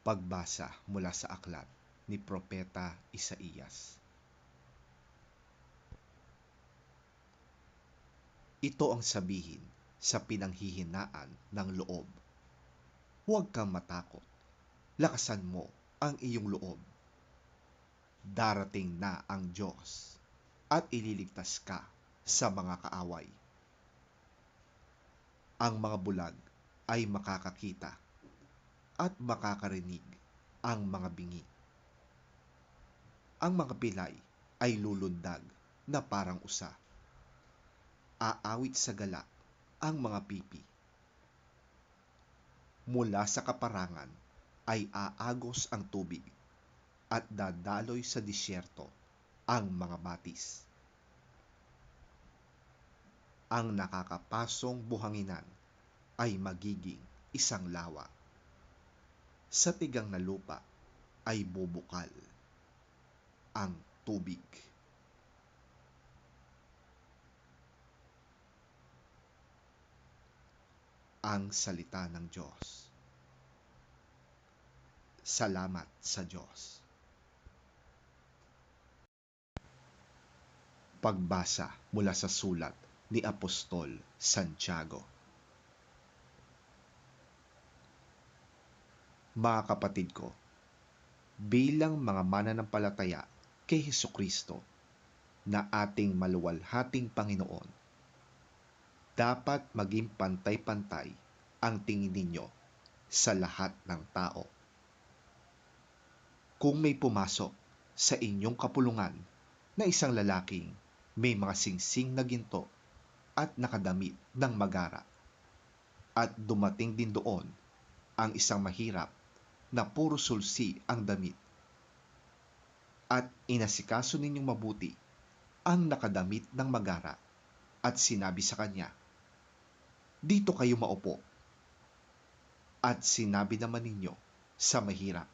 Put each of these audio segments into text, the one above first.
Pagbasa mula sa aklat ni Propeta Isaías. Ito ang sabihin sa pinanghihinaan ng loob. Huwag kang matakot, lakasan mo ang iyong loob. Darating na ang Diyos at ililigtas ka sa mga kaaway. Ang mga bulag ay makakakita at makakarinig ang mga bingi. Ang mga pilay ay lulundag na parang usa. Aawit sa galak ang mga pipi. Mula sa kaparangan ay aagos ang tubig at dadaloy sa disyerto ang mga batis. Ang nakakapasong buhanginan ay magiging isang lawa. Sa tigang na lupa ay bubukal ang tubig. Ang salita ng Diyos. Salamat sa Diyos. Pagbasa mula sa sulat ni Apostol Santiago. Mga kapatid ko, bilang mga mananampalataya kay Hesukristo na ating maluwalhating Panginoon, dapat maging pantay-pantay ang tingin ninyo sa lahat ng tao. Kung may pumasok sa inyong kapulungan na isang lalaking may mga singsing na ginto at nakadamit ng magara, at dumating din doon ang isang mahirap na puro sulsi ang damit, at inasikaso ninyong mabuti ang nakadamit ng magara at sinabi sa kanya, "Dito kayo maupo." At sinabi naman ninyo sa mahirap,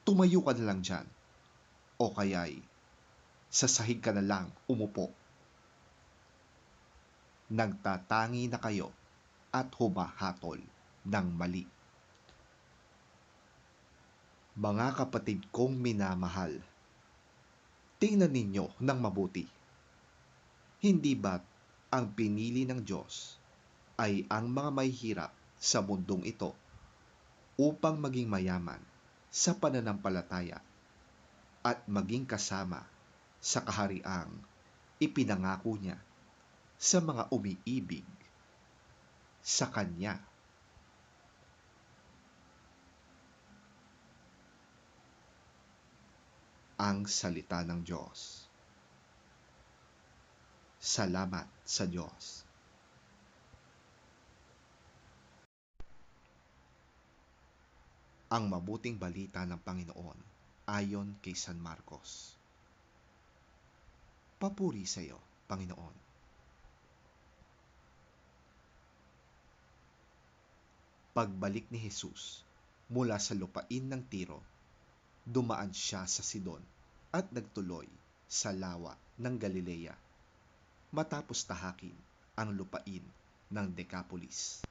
"Tumayo ka na lang dyan," o kaya'y sa sahig ka na lang umupo. Nagtatangi na kayo at humahatol ng mali. Mga kapatid kong minamahal, tingnan ninyo ng mabuti. Hindi ba't ang pinili ng Diyos ay ang mga mahihirap sa mundong ito upang maging mayaman sa pananampalataya at maging kasama sa kahariang ipinangako niya sa mga umiibig sa Kanya? Ang salita ng Diyos. Salamat sa Diyos. Ang mabuting balita ng Panginoon ayon kay San Marcos. Papuri sa iyo, Panginoon. Pagbalik ni Jesus mula sa lupain ng Tiro, dumaan siya sa Sidon at nagtuloy sa lawa ng Galilea, matapos tahakin ang lupain ng Decapolis.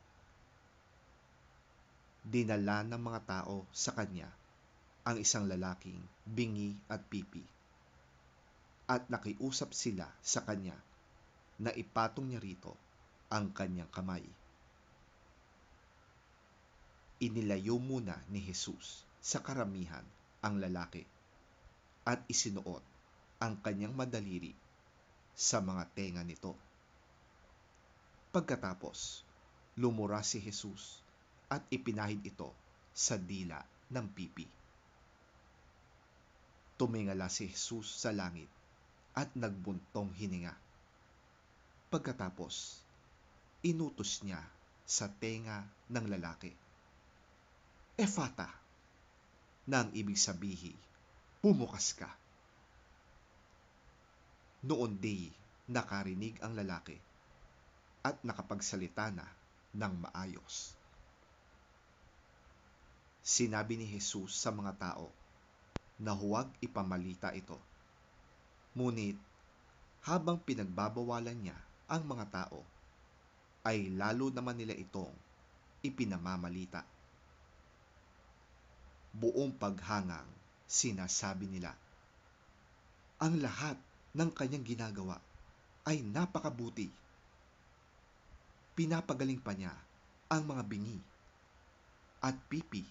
Dinala ng mga tao sa kanya ang isang lalaking bingi at pipi, at nakiusap sila sa kanya na ipatong niya rito ang kanyang kamay. Inilayo muna ni Jesus sa karamihan ang lalaki at isinuot ang kanyang madaliri sa mga tenga nito. Pagkatapos, lumura si Jesus at ipinahid ito sa dila ng pipi. Tumingala si Jesus sa langit at nagbuntong hininga. Pagkatapos, inutos niya sa tenga ng lalaki, "Ephata," na ang ibig sabihin, "Bumukas ka." Noon di nakarinig ang lalaki at nakapagsalita na ng maayos. Sinabi ni Jesus sa mga tao na huwag ipamalita ito. Ngunit habang pinagbabawalan niya ang mga tao, ay lalo naman nila itong ipinamamalita. buong paghangang sinasabi nila, ang lahat ng kanyang ginagawa ay napakabuti. Pinapagaling pa niya ang mga bingi at pipi.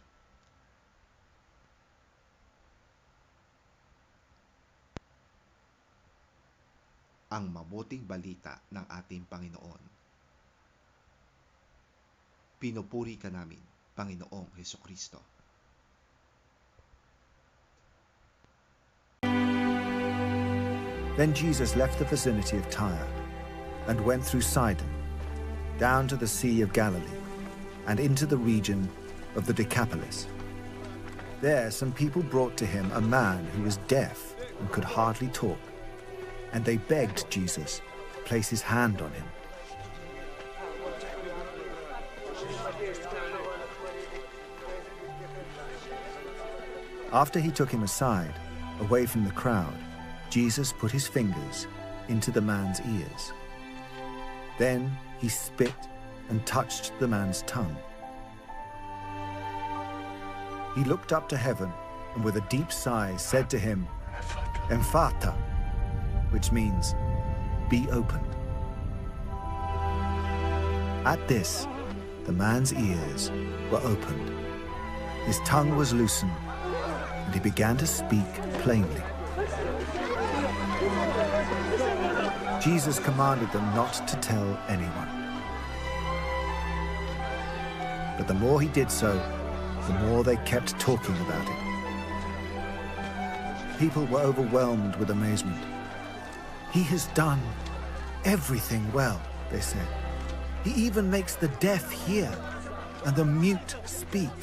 Ang mabuting balita ng ating Panginoon. Pinupuri ka namin, Panginoong Hesukristo. Then Jesus left the vicinity of Tyre and went through Sidon, down to the Sea of Galilee, and into the region of the Decapolis. There some people brought to him a man who was deaf and could hardly talk, and they begged Jesus to place his hand on him. After he took him aside, away from the crowd, Jesus put his fingers into the man's ears. Then he spit and touched the man's tongue. He looked up to heaven and with a deep sigh said to him, "Emphata," which means, "Be opened." At this, the man's ears were opened. His tongue was loosened, and he began to speak plainly. Jesus commanded them not to tell anyone. But the more he did so, the more they kept talking about it. People were overwhelmed with amazement. "He has done everything well," they said. "He even makes the deaf hear and the mute speak."